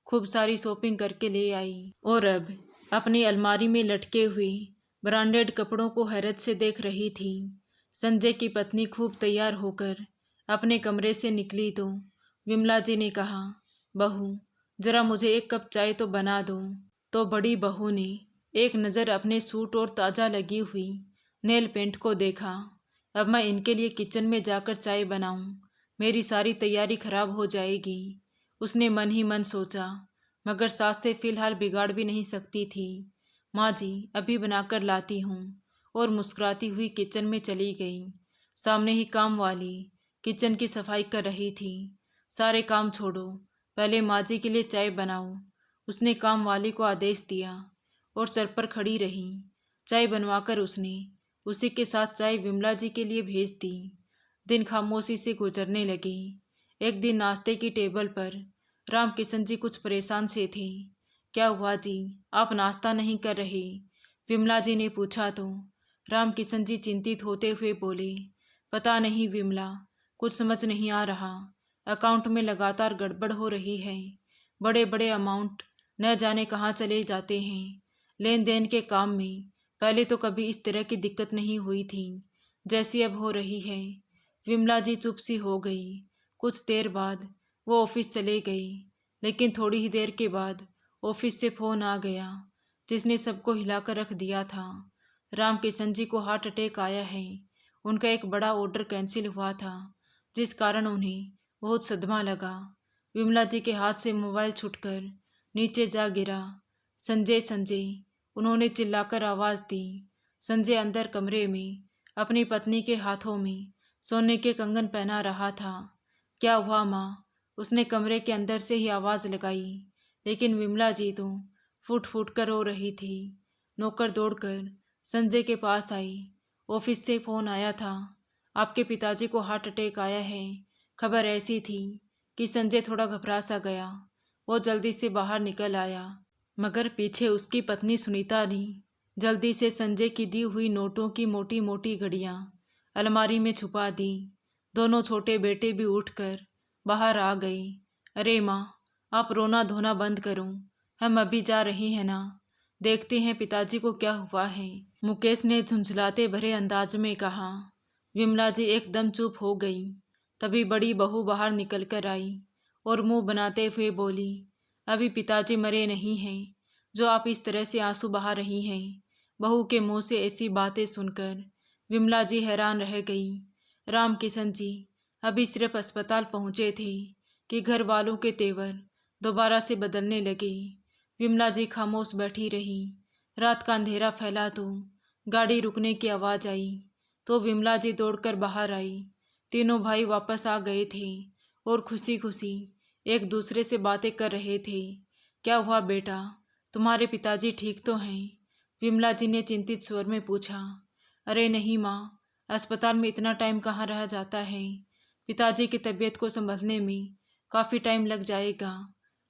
खूब सारी शॉपिंग करके ले आई और अब अपनी अलमारी में लटके हुए ब्रांडेड कपड़ों को हैरत से देख रही थी। संजय की पत्नी खूब तैयार होकर अपने कमरे से निकली तो विमला जी ने कहा, बहू जरा मुझे 1 कप चाय तो बना दो। तो बड़ी बहू ने एक नज़र अपने सूट और ताज़ा लगी हुई नेल पेंट को देखा। अब मैं इनके लिए किचन में जाकर चाय बनाऊं, मेरी सारी तैयारी खराब हो जाएगी, उसने मन ही मन सोचा, मगर सास से फिलहाल बिगाड़ भी नहीं सकती थी। माँ जी अभी बनाकर लाती हूँ, और मुस्कुराती हुई किचन में चली गई। सामने ही काम वाली किचन की सफाई कर रही थी। सारे काम छोड़ो, पहले माँ जी के लिए चाय बनाओ, उसने काम वाली को आदेश दिया और सर पर खड़ी रही। चाय बनवाकर उसने उसी के साथ चाय विमला जी के लिए भेज दी। दिन खामोशी से गुजरने लगे। एक दिन नाश्ते की टेबल पर राम किशन जी कुछ परेशान से थे। क्या हुआ जी, आप नाश्ता नहीं कर रहे? विमला जी ने पूछा तो राम किशन जी चिंतित होते हुए बोले, पता नहीं विमला, कुछ समझ नहीं आ रहा, अकाउंट में लगातार गड़बड़ हो रही है, बड़े बड़े अमाउंट न जाने कहाँ चले जाते हैं। लेन देन के काम में पहले तो कभी इस तरह की दिक्कत नहीं हुई थी जैसी अब हो रही है। विमला जी चुप सी हो गई। कुछ देर बाद वो ऑफिस चले गई, लेकिन थोड़ी ही देर के बाद ऑफिस से फ़ोन आ गया जिसने सबको हिलाकर रख दिया था। राम किशन जी को हार्ट अटैक आया है। उनका एक बड़ा ऑर्डर कैंसिल हुआ था, जिस कारण उन्हें बहुत सदमा लगा। विमला जी के हाथ से मोबाइल छूटकर नीचे जा गिरा। संजय संजय, उन्होंने चिल्लाकर आवाज़ दी। संजय अंदर कमरे में अपनी पत्नी के हाथों में सोने के कंगन पहना रहा था। क्या हुआ माँ? उसने कमरे के अंदर से ही आवाज़ लगाई, लेकिन विमला जी तो फूट फूट कर रो रही थी। नौकर दौड़कर संजय के पास आई। ऑफिस से फ़ोन आया था, आपके पिताजी को हार्ट अटैक आया है। खबर ऐसी थी कि संजय थोड़ा घबरा सा गया। वो जल्दी से बाहर निकल आया, मगर पीछे उसकी पत्नी सुनीता ने जल्दी से संजय की दी हुई नोटों की मोटी मोटी घड़ियाँ अलमारी में छुपा दी। दोनों छोटे बेटे भी उठकर बाहर आ गए। अरे माँ, आप रोना धोना बंद करो, हम अभी जा रहे हैं ना, देखते हैं पिताजी को क्या हुआ है, मुकेश ने झुंझलाते भरे अंदाज में कहा। विमला जी एकदम चुप हो गई। तभी बड़ी बहू बाहर निकल कर आई और मुंह बनाते हुए बोली, अभी पिताजी मरे नहीं हैं जो आप इस तरह से आंसू बहा रही हैं। बहू के मुंह से ऐसी बातें सुनकर विमला जी हैरान रह गई। राम किशन जी अभी सिर्फ अस्पताल पहुंचे थे कि घर वालों के तेवर दोबारा से बदलने लगे। विमला जी खामोश बैठी रही। रात का अंधेरा फैला तो गाड़ी रुकने की आवाज़ आई तो विमला जी दौड़कर बाहर आई। तीनों भाई वापस आ गए थे और खुशी खुशी एक दूसरे से बातें कर रहे थे। क्या हुआ बेटा, तुम्हारे पिताजी ठीक तो हैं? विमला जी ने चिंतित स्वर में पूछा। अरे नहीं माँ, अस्पताल में इतना टाइम कहाँ रह जाता है। पिताजी की तबीयत को संभलने में काफ़ी टाइम लग जाएगा।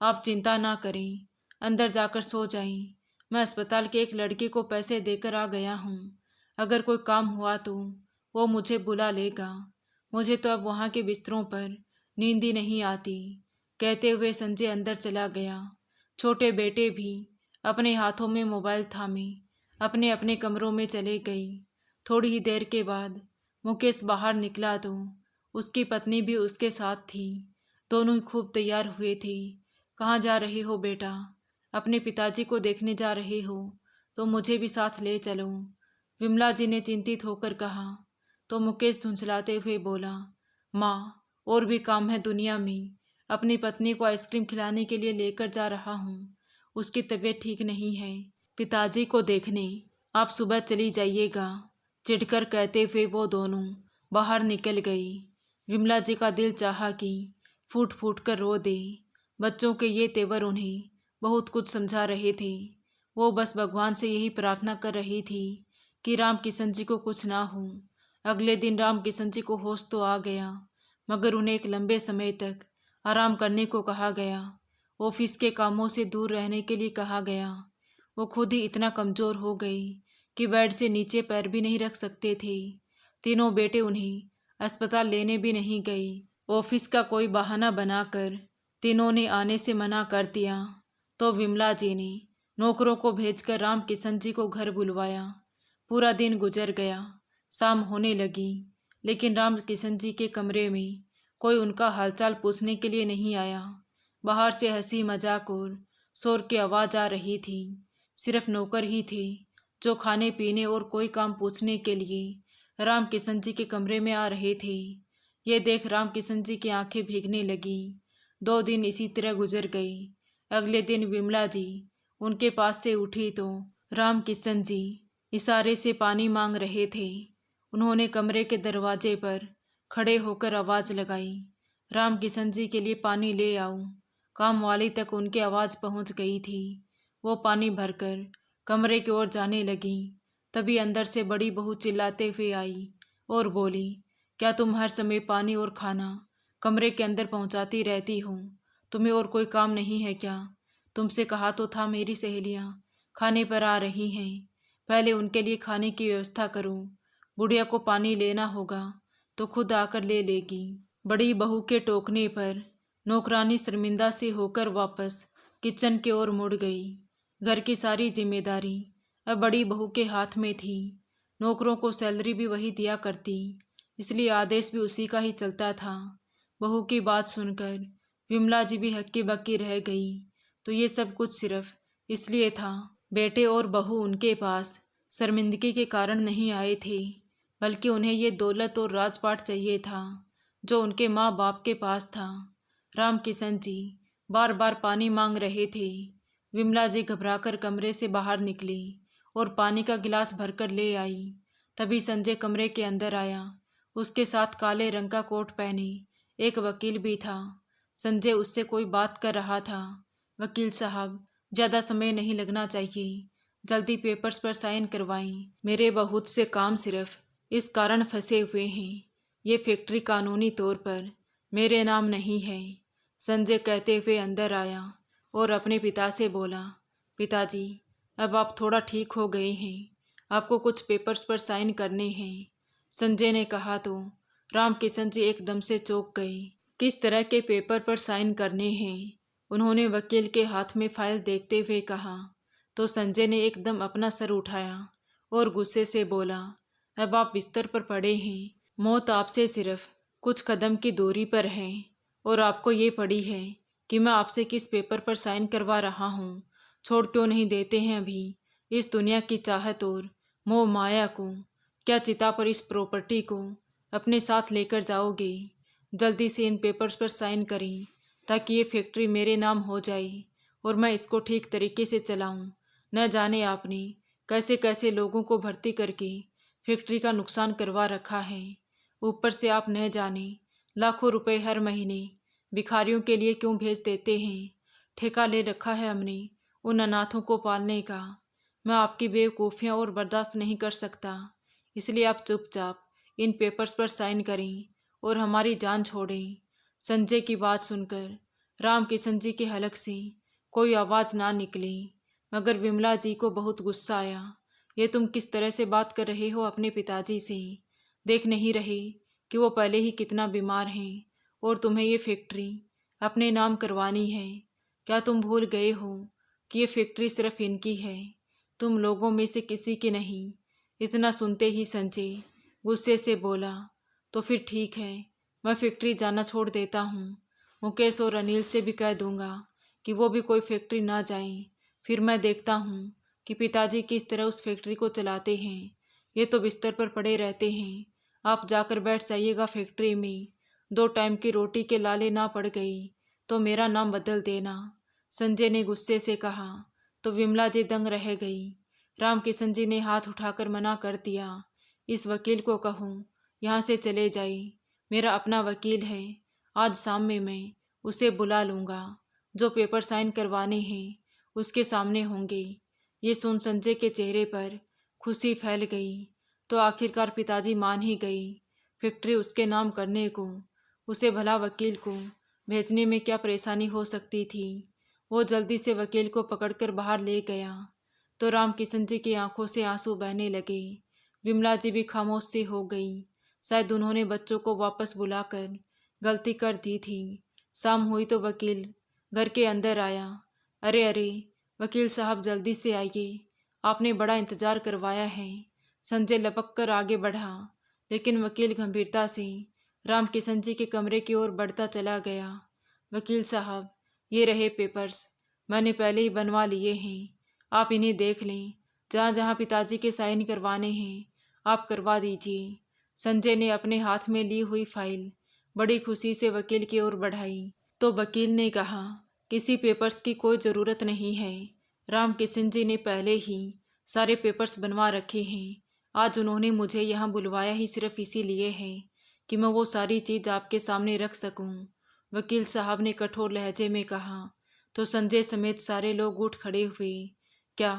आप चिंता ना करें, अंदर जाकर सो जाएं। मैं अस्पताल के एक लड़के को पैसे देकर आ गया हूँ। अगर कोई काम हुआ तो वो मुझे बुला लेगा। मुझे तो अब वहाँ के बिस्तरों पर नींद ही नहीं आती। कहते हुए संजय अंदर चला गया। छोटे बेटे भी अपने हाथों में मोबाइल थामे अपने अपने कमरों में चले गए। थोड़ी ही देर के बाद मुकेश बाहर निकला तो उसकी पत्नी भी उसके साथ थी। दोनों ही खूब तैयार हुए थे। कहाँ जा रहे हो बेटा? अपने पिताजी को देखने जा रहे हो तो मुझे भी साथ ले चलो, विमला जी ने चिंतित होकर कहा। तो मुकेश झुंझलाते हुए बोला, माँ और भी काम है दुनिया में। अपनी पत्नी को आइसक्रीम खिलाने के लिए लेकर जा रहा हूँ, उसकी तबीयत ठीक नहीं है। पिताजी को देखने आप सुबह चली जाइएगा, चिढ़कर कहते हुए वो दोनों बाहर निकल गई। विमला जी का दिल चाहा कि फूट फूट कर रो दे। बच्चों के ये तेवर उन्हें बहुत कुछ समझा रहे थे। वो बस भगवान से यही प्रार्थना कर रही थी कि राम किशन जी को कुछ ना हो। अगले दिन राम किशन जी को होश तो आ गया, मगर उन्हें एक लंबे समय तक आराम करने को कहा गया। ऑफिस के कामों से दूर रहने के लिए कहा गया। वो खुद ही इतना कमज़ोर हो गई कि बेड से नीचे पैर भी नहीं रख सकते थे। तीनों बेटे उन्हें अस्पताल लेने भी नहीं गए। ऑफिस का कोई बहाना बनाकर तीनों ने आने से मना कर दिया तो विमला जी ने नौकरों को भेजकर राम किशन जी को घर बुलवाया। पूरा दिन गुजर गया, शाम होने लगी, लेकिन राम किशन जी के कमरे में कोई उनका हालचाल पूछने के लिए नहीं आया। बाहर से हंसी मजाक और शोर की आवाज़ आ रही थी। सिर्फ नौकर ही थे जो खाने पीने और कोई काम पूछने के लिए राम किशन जी के कमरे में आ रहे थे। ये देख राम किशन जी की आंखें भीगने लगी। 2 दिन इसी तरह गुजर गए। अगले दिन विमला जी उनके पास से उठी तो राम किशन जी इशारे से पानी मांग रहे थे। उन्होंने कमरे के दरवाजे पर खड़े होकर आवाज़ लगाई, राम किशन जी के लिए पानी ले आओ। काम वाली तक उनकी आवाज़ पहुंच गई थी। वो पानी भरकर कमरे की ओर जाने लगी। तभी अंदर से बड़ी बहू चिल्लाते हुए आई और बोली, क्या तुम हर समय पानी और खाना कमरे के अंदर पहुंचाती रहती हो? तुम्हें और कोई काम नहीं है क्या? तुमसे कहा तो था मेरी सहेलियां खाने पर आ रही हैं, पहले उनके लिए खाने की व्यवस्था करो। बुढ़िया को पानी लेना होगा तो खुद आकर ले लेगी। बड़ी बहू के टोकने पर नौकरानी शर्मिंदा से होकर वापस किचन की ओर मुड़ गई। घर की सारी जिम्मेदारी अब बड़ी बहू के हाथ में थी। नौकरों को सैलरी भी वही दिया करती, इसलिए आदेश भी उसी का ही चलता था। बहू की बात सुनकर विमला जी भी हक्की बक्की रह गई। तो ये सब कुछ सिर्फ इसलिए था बेटे और बहू उनके पास शर्मिंदगी के कारण नहीं आए थे, बल्कि उन्हें ये दौलत और राजपाट चाहिए था जो उनके माँ बाप के पास था। राम किशन जी बार बार पानी मांग रहे थे। विमला जी घबराकर कमरे से बाहर निकली और पानी का गिलास भरकर ले आई। तभी संजय कमरे के अंदर आया। उसके साथ काले रंग का कोट पहने एक वकील भी था। संजय उससे कोई बात कर रहा था। वकील साहब, ज़्यादा समय नहीं लगना चाहिए, जल्दी पेपर्स पर साइन करवाएं। मेरे बहुत से काम सिर्फ इस कारण फंसे हुए हैं, ये फैक्ट्री कानूनी तौर पर मेरे नाम नहीं है। संजय कहते हुए अंदर आया और अपने पिता से बोला, पिताजी अब आप थोड़ा ठीक हो गए हैं, आपको कुछ पेपर्स पर साइन करने हैं। संजय ने कहा तो रामकिशन जी एकदम से चौंक गए। किस तरह के पेपर पर साइन करने हैं? उन्होंने वकील के हाथ में फाइल देखते हुए कहा। तो संजय ने एकदम अपना सर उठाया और गुस्से से बोला, अब आप बिस्तर पर पड़े हैं, मौत आपसे सिर्फ कुछ कदम की दूरी पर है और आपको ये पड़ी है कि मैं आपसे किस पेपर पर साइन करवा रहा हूँ। छोड़ क्यों नहीं देते हैं अभी इस दुनिया की चाहत और मोह माया को? क्या चिता पर इस प्रॉपर्टी को अपने साथ लेकर जाओगे? जल्दी से इन पेपर्स पर साइन करें ताकि ये फैक्ट्री मेरे नाम हो जाए और मैं इसको ठीक तरीके से चलाऊं। न जाने आपने कैसे कैसे लोगों को भर्ती करके फैक्ट्री का नुकसान करवा रखा है। ऊपर से आप न जाने लाखों रुपए हर महीने भिखारियों के लिए क्यों भेज देते हैं। ठेका ले रखा है हमने उन अनाथों को पालने का। मैं आपकी बेवकूफ़ियाँ और बर्दाश्त नहीं कर सकता, इसलिए आप चुपचाप इन पेपर्स पर साइन करें और हमारी जान छोड़ें। संजय की बात सुनकर रामकिशन जी के हलक से कोई आवाज़ ना निकली, मगर विमला जी को बहुत गुस्सा आया। ये तुम किस तरह से बात कर रहे हो अपने पिताजी से? देख नहीं रहे कि वो पहले ही कितना बीमार हैं और तुम्हें ये फैक्ट्री अपने नाम करवानी है? क्या तुम भूल गए हो कि ये फैक्ट्री सिर्फ इनकी है, तुम लोगों में से किसी की नहीं? इतना सुनते ही संजय गुस्से से बोला, तो फिर ठीक है, मैं फैक्ट्री जाना छोड़ देता हूँ। मुकेश और अनिल से भी कह दूंगा कि वो भी कोई फैक्ट्री ना जाएं। फिर मैं देखता हूँ कि पिताजी किस तरह उस फैक्ट्री को चलाते हैं। ये तो बिस्तर पर पड़े रहते हैं। आप जाकर बैठ जाइएगा फैक्ट्री में। 2 टाइम की रोटी के लाले ना पड़ गई तो मेरा नाम बदल देना। संजय ने गुस्से से कहा तो विमला जी दंग रह गई। रामकिशन जी ने हाथ उठाकर मना कर दिया। इस वकील को कहूँ यहाँ से चले जाए, मेरा अपना वकील है। आज शाम में मैं उसे बुला लूँगा, जो पेपर साइन करवाने हैं उसके सामने होंगे। ये सुन संजय के चेहरे पर खुशी फैल गई। तो आखिरकार पिताजी मान ही गई फैक्ट्री उसके नाम करने को। उसे भला वकील को भेजने में क्या परेशानी हो सकती थी। वो जल्दी से वकील को पकड़कर बाहर ले गया। तो रामकिशन जी की आंखों से आंसू बहने लगे। विमला जी भी खामोश सी हो गई। शायद उन्होंने बच्चों को वापस बुलाकर गलती कर दी थी। शाम हुई तो वकील घर के अंदर आया। अरे अरे वकील साहब जल्दी से आइए, आपने बड़ा इंतजार करवाया है। संजय लपक कर आगे बढ़ा, लेकिन वकील गंभीरता से रामकिशन जी के कमरे की ओर बढ़ता चला गया। वकील साहब, ये रहे पेपर्स, मैंने पहले ही बनवा लिए हैं, आप इन्हें देख लें। जहाँ जहाँ पिताजी के साइन करवाने हैं आप करवा दीजिए। संजय ने अपने हाथ में ली हुई फाइल बड़ी खुशी से वकील की ओर बढ़ाई। तो वकील ने कहा, किसी पेपर्स की कोई ज़रूरत नहीं है, रामकिशन जी ने पहले ही सारे पेपर्स बनवा रखे हैं। आज उन्होंने मुझे यहाँ बुलवाया ही सिर्फ इसीलिए है कि मैं वो सारी चीज़ आपके सामने रख सकूं। वकील साहब ने कठोर लहजे में कहा। तो संजय समेत सारे लोग उठ खड़े हुए। क्या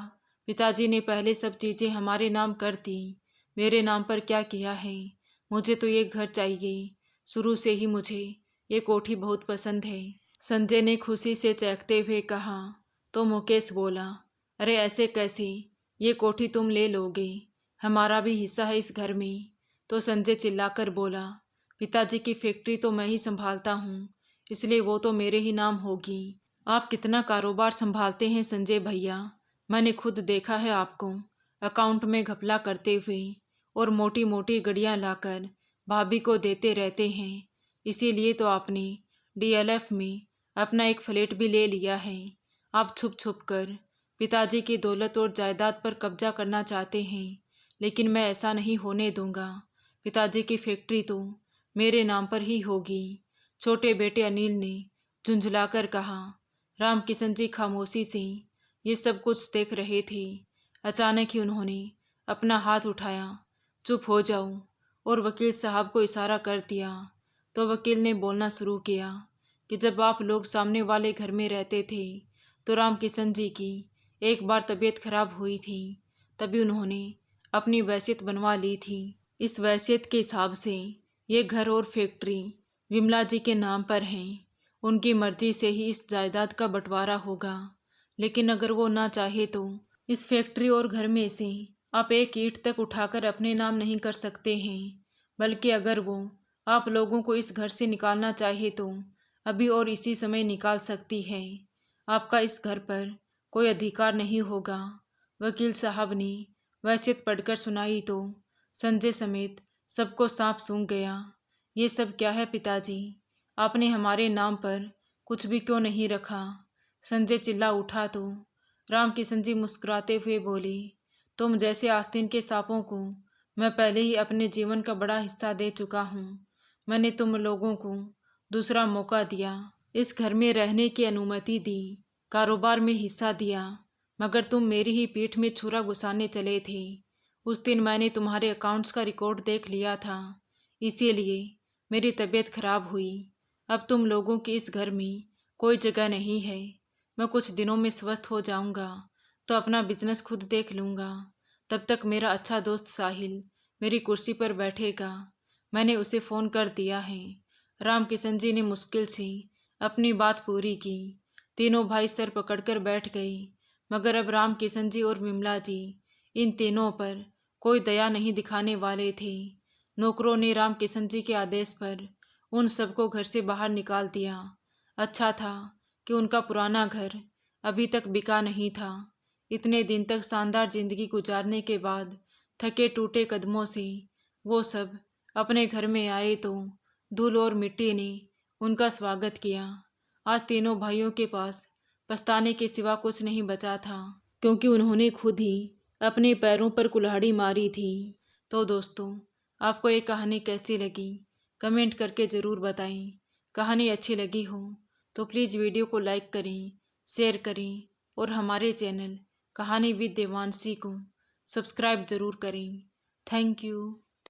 पिताजी ने पहले सब चीज़ें हमारे नाम कर दी? मेरे नाम पर क्या किया है? मुझे तो ये घर चाहिए। शुरू से ही मुझे ये कोठी बहुत पसंद है। संजय ने खुशी से चहकते हुए कहा। तो मुकेश बोला, अरे ऐसे कैसे, ये कोठी तुम ले लोगे, हमारा भी हिस्सा है इस घर में। तो संजय चिल्लाकर बोला, पिताजी की फैक्ट्री तो मैं ही संभालता हूँ, इसलिए वो तो मेरे ही नाम होगी। आप कितना कारोबार संभालते हैं संजय भैया, मैंने खुद देखा है आपको अकाउंट में घपला करते हुए और मोटी मोटी गड़ियाँ लाकर भाभी को देते रहते हैं। इसीलिए तो आपने डीएलएफ में अपना एक फ्लैट भी ले लिया है। आप छुप छुप कर पिताजी की दौलत और जायदाद पर कब्जा करना चाहते हैं, लेकिन मैं ऐसा नहीं होने दूंगा। पिताजी की फैक्ट्री तो मेरे नाम पर ही होगी। छोटे बेटे अनिल ने झुंझलाकर कहा। रामकिशन जी खामोशी से ये सब कुछ देख रहे थे। अचानक ही उन्होंने अपना हाथ उठाया, चुप हो जाओ, और वकील साहब को इशारा कर दिया। तो वकील ने बोलना शुरू किया कि जब आप लोग सामने वाले घर में रहते थे तो रामकिशन जी की एक बार तबीयत खराब हुई थी, तभी उन्होंने अपनी वसीयत बनवा ली थी। इस वसीयत के हिसाब से ये घर और फैक्ट्री विमला जी के नाम पर हैं। उनकी मर्जी से ही इस जायदाद का बंटवारा होगा। लेकिन अगर वो ना चाहे तो इस फैक्ट्री और घर में से आप एक ईंट तक उठाकर अपने नाम नहीं कर सकते हैं। बल्कि अगर वो आप लोगों को इस घर से निकालना चाहे तो अभी और इसी समय निकाल सकती है। आपका इस घर पर कोई अधिकार नहीं होगा। वकील साहब ने वसीयत पढ़कर सुनाई तो संजय समेत सबको सांप सूंघ गया। ये सब क्या है पिताजी? आपने हमारे नाम पर कुछ भी क्यों नहीं रखा? संजय चिल्ला उठा तो रामकिशन जी मुस्कुराते हुए बोले, तुम जैसे आस्तीन के सांपों को मैं पहले ही अपने जीवन का बड़ा हिस्सा दे चुका हूँ। मैंने तुम लोगों को दूसरा मौका दिया, इस घर में रहने की अनुमति दी, कारोबार में हिस्सा दिया, मगर तुम मेरी ही पीठ में छुरा घुसाने चले थे। उस दिन मैंने तुम्हारे अकाउंट्स का रिकॉर्ड देख लिया था, इसीलिए मेरी तबीयत खराब हुई। अब तुम लोगों की इस घर में कोई जगह नहीं है। मैं कुछ दिनों में स्वस्थ हो जाऊंगा तो अपना बिजनेस खुद देख लूँगा। तब तक मेरा अच्छा दोस्त साहिल मेरी कुर्सी पर बैठेगा। मैंने उसे फ़ोन कर दिया है। रामकिशन जी ने मुश्किल से अपनी बात पूरी की। तीनों भाई सर पकड़कर बैठ गए। मगर अब रामकिशन जी और विमला जी इन तीनों पर कोई दया नहीं दिखाने वाले थे। नौकरों ने रामकिशन जी के आदेश पर उन सबको घर से बाहर निकाल दिया। अच्छा था कि उनका पुराना घर अभी तक बिका नहीं था। इतने दिन तक शानदार जिंदगी गुजारने के बाद थके टूटे कदमों से वो सब अपने घर में आए तो धूल और मिट्टी ने उनका स्वागत किया। आज तीनों भाइयों के पास पछताने के सिवा कुछ नहीं बचा था, क्योंकि उन्होंने खुद ही अपने पैरों पर कुल्हाड़ी मारी थी। तो दोस्तों, आपको ये कहानी कैसी लगी कमेंट करके ज़रूर बताएं। कहानी अच्छी लगी हो तो प्लीज़ वीडियो को लाइक करें, शेयर करें और हमारे चैनल कहानी विद देवांशी को सब्सक्राइब ज़रूर करें। Thank you.